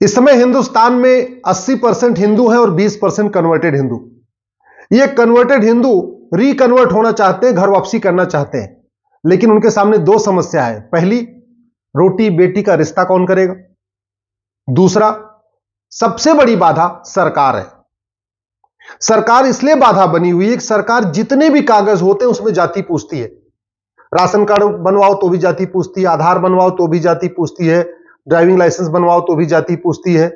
इस समय हिंदुस्तान में 80% हिंदू हैं और 20% कन्वर्टेड हिंदू। ये कन्वर्टेड हिंदू रिकन्वर्ट होना चाहते हैं, घर वापसी करना चाहते हैं, लेकिन उनके सामने दो समस्या है। पहली, रोटी बेटी का रिश्ता कौन करेगा। दूसरा, सबसे बड़ी बाधा सरकार है। सरकार इसलिए बाधा बनी हुई है कि सरकार जितने भी कागज होते हैं उसमें जाति पूछती है। राशन कार्ड बनवाओ तो भी जाति पूछती है, आधार बनवाओ तो भी जाति पूछती है, ड्राइविंग लाइसेंस बनवाओ तो भी जाति पूछती है,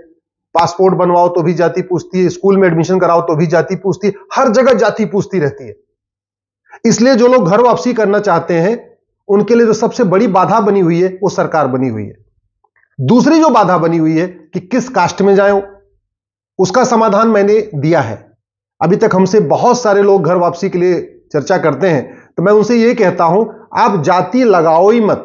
पासपोर्ट बनवाओ तो भी जाति पूछती है, स्कूल में एडमिशन कराओ तो भी जाति पूछती है, हर जगह जाति पूछती रहती है। इसलिए जो लोग घर वापसी करना चाहते हैं उनके लिए जो सबसे बड़ी बाधा बनी हुई है वो सरकार बनी हुई है। दूसरी जो बाधा बनी हुई है कि किस कास्ट में जाएं, उसका समाधान मैंने दिया है। अभी तक हमसे बहुत सारे लोग घर वापसी के लिए चर्चा करते हैं, तो मैं उनसे यह कहता हूं, आप जाति लगाओ ही मत,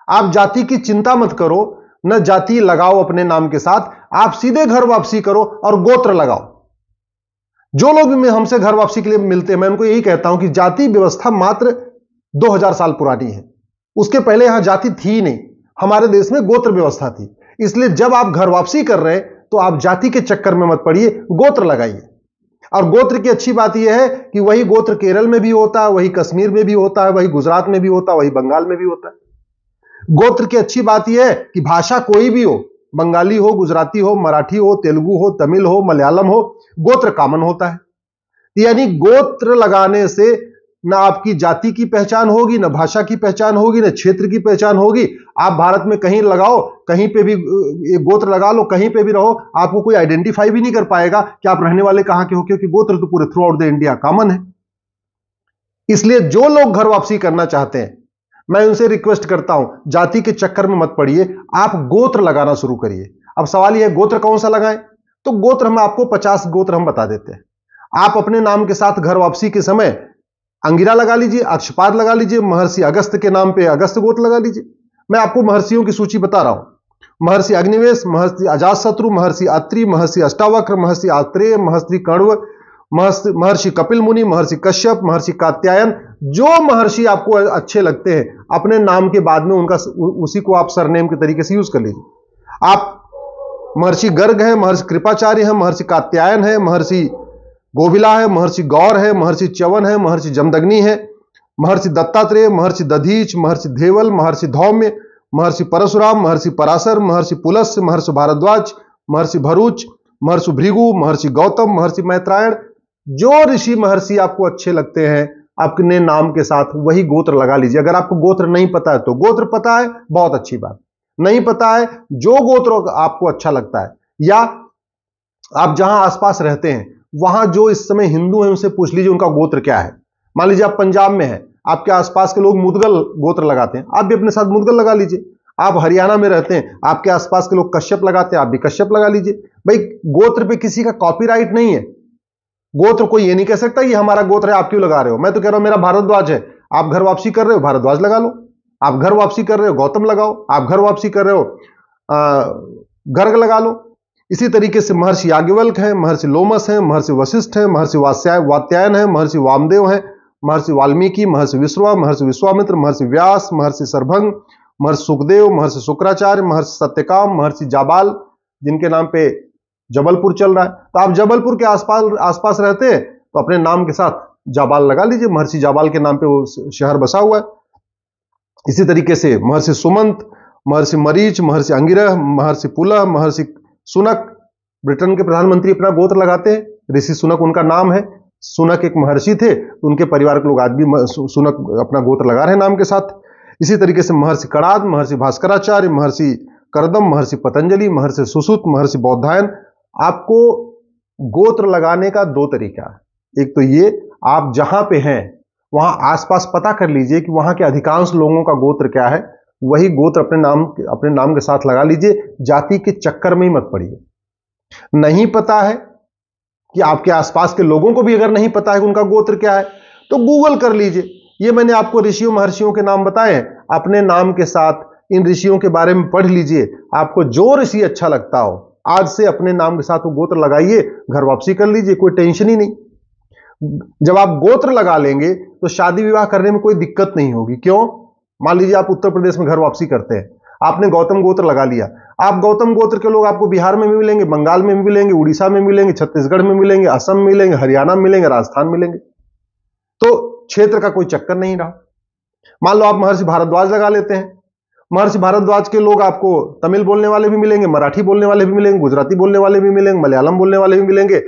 आप जाति की चिंता मत करो, न जाति लगाओ अपने नाम के साथ, आप सीधे घर वापसी करो और गोत्र लगाओ। जो लोग भी हमसे घर वापसी के लिए मिलते हैं मैं उनको यही कहता हूं कि जाति व्यवस्था मात्र 2000 साल पुरानी है। उसके पहले यहां जाति थी ही नहीं, हमारे देश में गोत्र व्यवस्था थी। इसलिए जब आप घर वापसी कर रहे हैं तो आप जाति के चक्कर में मत पड़िए, गोत्र लगाइए। और गोत्र की अच्छी बात यह है कि वही गोत्र केरल में भी होता है, वही कश्मीर में भी होता है, वही गुजरात में भी होता है, वही बंगाल में भी होता है। गोत्र की अच्छी बात यह है कि भाषा कोई भी हो, बंगाली हो, गुजराती हो, मराठी हो, तेलुगु हो, तमिल हो, मलयालम हो, गोत्र कॉमन होता है। यानी गोत्र लगाने से ना आपकी जाति की पहचान होगी, ना भाषा की पहचान होगी, ना क्षेत्र की पहचान होगी। आप भारत में कहीं लगाओ, कहीं पे भी एक गोत्र लगा लो, कहीं पे भी रहो, आपको कोई आइडेंटिफाई भी नहीं कर पाएगा कि आप रहने वाले कहां के हो, क्योंकि गोत्र तो पूरे through out the India common है। इसलिए जो लोग घर वापसी करना चाहते हैं मैं उनसे रिक्वेस्ट करता हूं, जाति के चक्कर में मत पड़िए, आप गोत्र लगाना शुरू करिए। अब सवाल यह है गोत्र कौन सा लगाएं, तो गोत्र हम आपको 50 गोत्र हम बता देते हैं। आप अपने नाम के साथ घर वापसी के समय अंगिरा लगा लीजिए, अक्षपाद लगा लीजिए, महर्षि अगस्त के नाम पे अगस्त गोत्र लगा लीजिए। मैं आपको महर्षियों की सूची बता रहा हूं। महर्षि अग्निवेश, महर्षि अजातशत्रु, महर्षि अत्रि, महर्षि अष्टावक्र, महर्षि आत्रेय, महर्षि कण्व, महर्षि कपिल मुनि, महर्षि कश्यप, महर्षि कात्यायन। जो महर्षि आपको अच्छे लगते हैं अपने नाम के बाद में उनका उसी को आप सरनेम के तरीके से यूज कर लीजिए। आप महर्षि गर्ग है, महर्षि कृपाचार्य है, महर्षि कात्यायन है, महर्षि गोविला है, महर्षि गौर है, महर्षि च्यवन है, महर्षि जमदग्नि है, महर्षि दत्तात्रेय, महर्षि दधीच, महर्षि धेवल, महर्षि धौम्य, महर्षि परशुराम, महर्षि पराशर, महर्षि पुलस्त्य, महर्षि भारद्वाज, महर्षि भरूच, महर्षि भृगु, महर्षि गौतम, महर्षि मैत्रायण। जो ऋषि महर्षि आपको अच्छे लगते हैं अपने नाम के साथ वही गोत्र लगा लीजिए। अगर आपको गोत्र नहीं पता है तो गोत्र पता है, बहुत अच्छी बात। नहीं पता है, जो गोत्र आपको अच्छा लगता है या आप जहां आसपास रहते हैं वहां जो इस समय हिंदू हैं उनसे पूछ लीजिए उनका गोत्र क्या है। मान लीजिए आप पंजाब में हैं, आपके आसपास के लोग मुदगल गोत्र लगाते हैं, आप भी अपने साथ मुदगल लगा लीजिए। आप हरियाणा में रहते हैं, आपके आसपास के लोग कश्यप लगाते हैं, आप भी कश्यप लगा लीजिए। भाई गोत्र पे किसी का कॉपीराइट नहीं है। गोत्र कोई ये नहीं कह सकता ये हमारा गोत्र है, आप क्यों लगा रहे हो। मैं तो कह रहा हूं मेरा भारद्वाज है, आप घर वापसी कर रहे हो भारद्वाज लगा लो। आप घर वापसी कर रहे हो गौतम लगाओ, आप घर वापसी कर रहे हो गर्ग लगा लो। इसी तरीके से महर्षि याज्ञवल्क है, महर्षि लोमस है, महर्षि वशिष्ठ है, महर्षि वात्यायन है, महर्षि वामदेव है, महर्षि वाल्मीकि, महर्षि विश्वा, महर्षि विश्वामित्र, महर्षि व्यास, महर्षि सरभंग, महर्षि सुखदेव, महर्षि शुक्राचार्य, महर्षि सत्यकाम, महर्षि जाबाल, जिनके नाम पे जबलपुर चल रहा है। तो आप जबलपुर के आसपास रहते हैं तो अपने नाम के साथ जाबाल लगा लीजिए, महर्षि जाबाल के नाम पे वो शहर बसा हुआ है। इसी तरीके से महर्षि सुमंत, महर्षि मरीच, महर्षि अंगिरह, महर्षि पुलह, महर्षि सुनक। ब्रिटेन के प्रधानमंत्री अपना गोत्र लगाते हैं, ऋषि सुनक उनका नाम है। सुनक एक महर्षि थे, उनके परिवार के लोग आज भी सुनक अपना गोत्र लगा रहे हैं नाम के साथ। इसी तरीके से महर्षि कणाद, महर्षि भास्कराचार्य, महर्षि करदम, महर्षि पतंजलि, महर्षि सुश्रुत, महर्षि बौद्धायन। आपको गोत्र लगाने का दो तरीका है। एक तो ये आप जहां पे हैं वहां आसपास पता कर लीजिए कि वहां के अधिकांश लोगों का गोत्र क्या है, वही गोत्र अपने नाम के साथ लगा लीजिए। जाति के चक्कर में ही मत पड़िए। नहीं पता है कि आपके आसपास के लोगों को भी अगर नहीं पता है कि उनका गोत्र क्या है तो गूगल कर लीजिए। ये मैंने आपको ऋषियों महर्षियों के नाम बताए हैं, अपने नाम के साथ इन ऋषियों के बारे में पढ़ लीजिए। आपको जो ऋषि अच्छा लगता हो आज से अपने नाम के साथ वो गोत्र लगाइए, घर वापसी कर लीजिए, कोई टेंशन ही नहीं। जब आप गोत्र लगा लेंगे तो शादी विवाह करने में कोई दिक्कत नहीं होगी। क्यों? मान लीजिए आप उत्तर प्रदेश में घर वापसी करते हैं, आपने गौतम गोत्र लगा लिया, आप गौतम गोत्र के लोग आपको बिहार में भी मिलेंगे, बंगाल में भी मिलेंगे, उड़ीसा में मिलेंगे, छत्तीसगढ़ में मिलेंगे, असम में मिलेंगे, हरियाणा में मिलेंगे, राजस्थान में मिलेंगे। तो क्षेत्र का कोई चक्कर नहीं रहा। मान लो आप महर्षि भारद्वाज लगा लेते हैं, महर्षि भारद्वाज के लोग आपको तमिल बोलने वाले भी मिलेंगे, मराठी बोलने वाले भी मिलेंगे, गुजराती बोलने वाले भी मिलेंगे, मलयालम बोलने वाले भी मिलेंगे,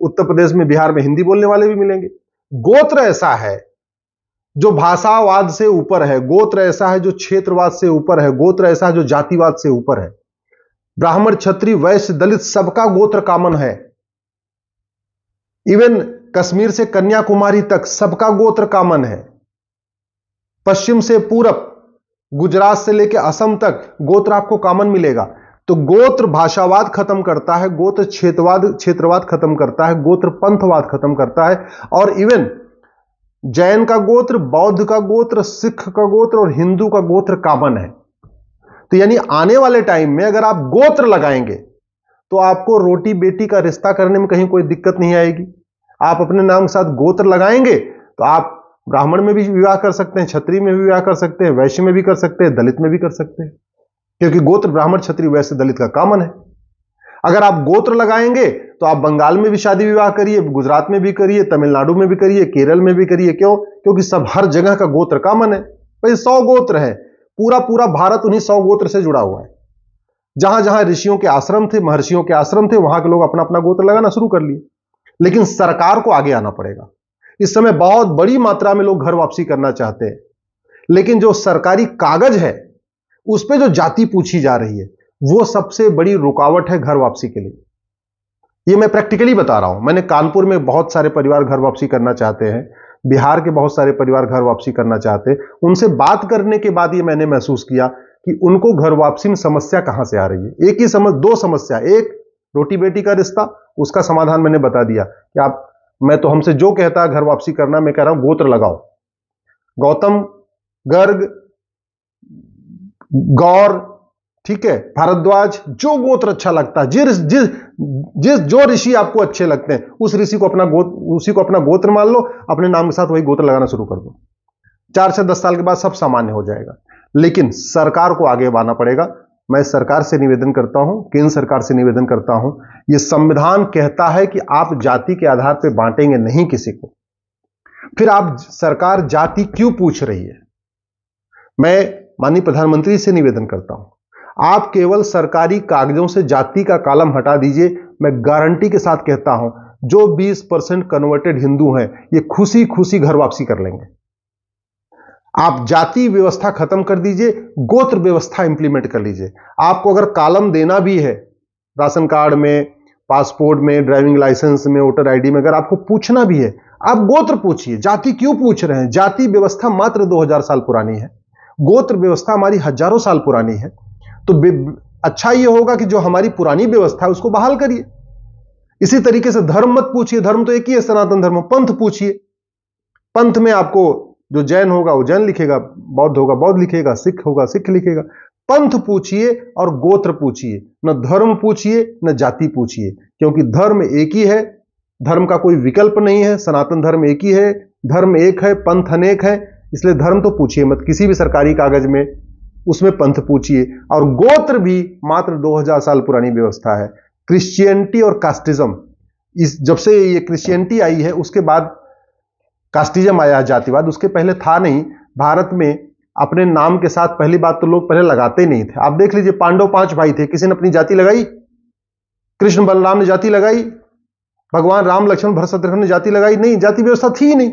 उत्तर प्रदेश में बिहार में हिंदी बोलने वाले भी मिलेंगे। गोत्र ऐसा है जो भाषावाद से ऊपर है, गोत्र ऐसा है जो क्षेत्रवाद से ऊपर है, गोत्र ऐसा है जो जातिवाद से ऊपर है। ब्राह्मण, क्षत्रिय, वैश्य, दलित सबका गोत्र कॉमन है। इवन कश्मीर से कन्याकुमारी तक सबका गोत्र कॉमन है। पश्चिम से पूरब, गुजरात से लेकर असम तक गोत्र आपको कॉमन मिलेगा। तो गोत्र भाषावाद खत्म करता है, गोत्र क्षेत्रवाद खत्म करता है, गोत्र पंथवाद खत्म करता है। और इवन जैन का गोत्र, बौद्ध का गोत्र, सिख का गोत्र और हिंदू का गोत्र कॉमन है। तो यानी आने वाले टाइम में अगर आप गोत्र लगाएंगे तो आपको रोटी बेटी का रिश्ता करने में कहीं कोई दिक्कत नहीं आएगी। आप अपने नाम के साथ गोत्र लगाएंगे तो आप ब्राह्मण में भी विवाह कर सकते हैं, क्षत्रिय में भी विवाह कर सकते हैं, वैश्य में भी कर सकते हैं, दलित में भी कर सकते हैं, क्योंकि गोत्र ब्राह्मण, क्षत्रिय, वैश्य, दलित का कॉमन है। अगर आप गोत्र लगाएंगे तो आप बंगाल में भी शादी विवाह करिए, गुजरात में भी करिए, तमिलनाडु में भी करिए, केरल में भी करिए। क्यों? क्योंकि सब हर जगह का गोत्र कॉमन है। भाई 100 गोत्र है, पूरा भारत उन्हीं 100 गोत्र से जुड़ा हुआ है। जहां जहां ऋषियों के आश्रम थे, महर्षियों के आश्रम थे, वहां के लोग अपना अपना गोत्र लगाना शुरू कर लिए। लेकिन सरकार को आगे आना पड़ेगा। इस समय बहुत बड़ी मात्रा में लोग घर वापसी करना चाहते हैं, लेकिन जो सरकारी कागज है उस पर जो जाति पूछी जा रही है वो सबसे बड़ी रुकावट है घर वापसी के लिए। ये मैं प्रैक्टिकली बता रहा हूं। मैंने कानपुर में बहुत सारे परिवार घर वापसी करना चाहते हैं, बिहार के बहुत सारे परिवार घर वापसी करना चाहते हैं। उनसे बात करने के बाद ये मैंने महसूस किया कि उनको घर वापसी में समस्या कहां से आ रही है। एक ही दो समस्या, एक रोटी बेटी का रिश्ता, उसका समाधान मैंने बता दिया कि आप, मैं तो हमसे जो कहता है घर वापसी करना, मैं कह रहा हूं गोत्र लगाओ। गौतम, गर्ग, गौर, ठीक है, भारद्वाज, जो गोत्र अच्छा लगता है, जो ऋषि आपको अच्छे लगते हैं उस ऋषि को उसी को अपना गोत्र मान लो, अपने नाम के साथ वही गोत्र लगाना शुरू कर दो। 4 से 10 साल के बाद सब सामान्य हो जाएगा। लेकिन सरकार को आगे बढ़ाना पड़ेगा। मैं सरकार से निवेदन करता हूं, केंद्र सरकार से निवेदन करता हूं, यह संविधान कहता है कि आप जाति के आधार पर बांटेंगे नहीं किसी को। फिर आप सरकार जाति क्यों पूछ रही है? मैं माननीय प्रधानमंत्री से निवेदन करता हूं, आप केवल सरकारी कागजों से जाति का कॉलम हटा दीजिए। मैं गारंटी के साथ कहता हूं, जो 20% कन्वर्टेड हिंदू हैं ये खुशी खुशी घर वापसी कर लेंगे। आप जाति व्यवस्था खत्म कर दीजिए, गोत्र व्यवस्था इंप्लीमेंट कर लीजिए। आपको अगर कॉलम देना भी है राशन कार्ड में, पासपोर्ट में, ड्राइविंग लाइसेंस में, वोटर आईडी में, अगर आपको पूछना भी है, आप गोत्र पूछिए। जाति क्यों पूछ रहे हैं? जाति व्यवस्था मात्र 2000 साल पुरानी है, गोत्र व्यवस्था हमारी हजारों साल पुरानी है। तो अच्छा यह होगा कि जो हमारी पुरानी व्यवस्था है उसको बहाल करिए। इसी तरीके से धर्म मत पूछिए, धर्म तो एक ही है, सनातन धर्म। पंथ पूछिए, पंथ में आपको जो जैन होगा वो जैन लिखेगा, बौद्ध होगा बौद्ध लिखेगा, सिख होगा सिख लिखेगा। पंथ पूछिए और गोत्र पूछिए, न धर्म पूछिए न जाति पूछिए, क्योंकि धर्म एक ही है, धर्म का कोई विकल्प नहीं है। सनातन धर्म एक ही है, धर्म एक है, पंथ अनेक है। इसलिए धर्म तो पूछिए मत किसी भी सरकारी कागज में, उसमें पंथ पूछिए। और गोत्र भी मात्र 2000 साल पुरानी व्यवस्था है। क्रिश्चियनिटी और कास्टिज्म, इस जब से ये क्रिश्चियनिटी आई है उसके बाद कास्टिज्म आया, जातिवाद। उसके पहले था नहीं। भारत में अपने नाम के साथ पहली बात तो लोग पहले लगाते ही नहीं थे। आप देख लीजिए, पांडव 5 भाई थे, किसी ने अपनी जाति लगाई? कृष्ण बलराम ने जाति लगाई? भगवान राम लक्ष्मण भरत शत्रुघ्न ने जाति लगाई? नहीं, जाति व्यवस्था थी ही नहीं।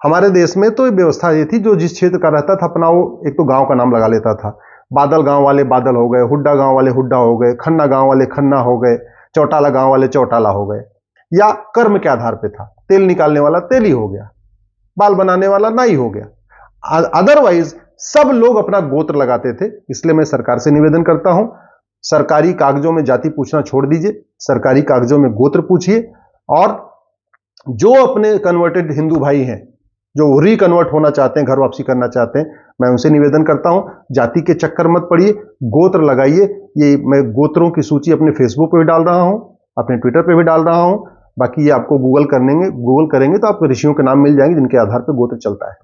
हमारे देश में तो व्यवस्था ये थी, जो जिस क्षेत्र का रहता था अपना वो एक तो गांव का नाम लगा लेता था। बादल गांव वाले बादल हो गए, हुड्डा गांव वाले हुड्डा हो गए, खन्ना गांव वाले खन्ना हो गए, चौटाला गांव वाले चौटाला हो गए। या कर्म के आधार पे था, तेल निकालने वाला तेली हो गया, बाल बनाने वाला नाई हो गया। अदरवाइज सब लोग अपना गोत्र लगाते थे। इसलिए मैं सरकार से निवेदन करता हूं, सरकारी कागजों में जाति पूछना छोड़ दीजिए, सरकारी कागजों में गोत्र पूछिए। और जो अपने कन्वर्टेड हिंदू भाई हैं, जो रिकन्वर्ट होना चाहते हैं, घर वापसी करना चाहते हैं, मैं उनसे निवेदन करता हूं, जाति के चक्कर मत पड़िए, गोत्र लगाइए। ये मैं गोत्रों की सूची अपने फेसबुक पे भी डाल रहा हूं, अपने ट्विटर पे भी डाल रहा हूं। बाकी ये आपको गूगल करेंगे तो आपको ऋषियों के नाम मिल जाएंगे जिनके आधार पर गोत्र चलता है।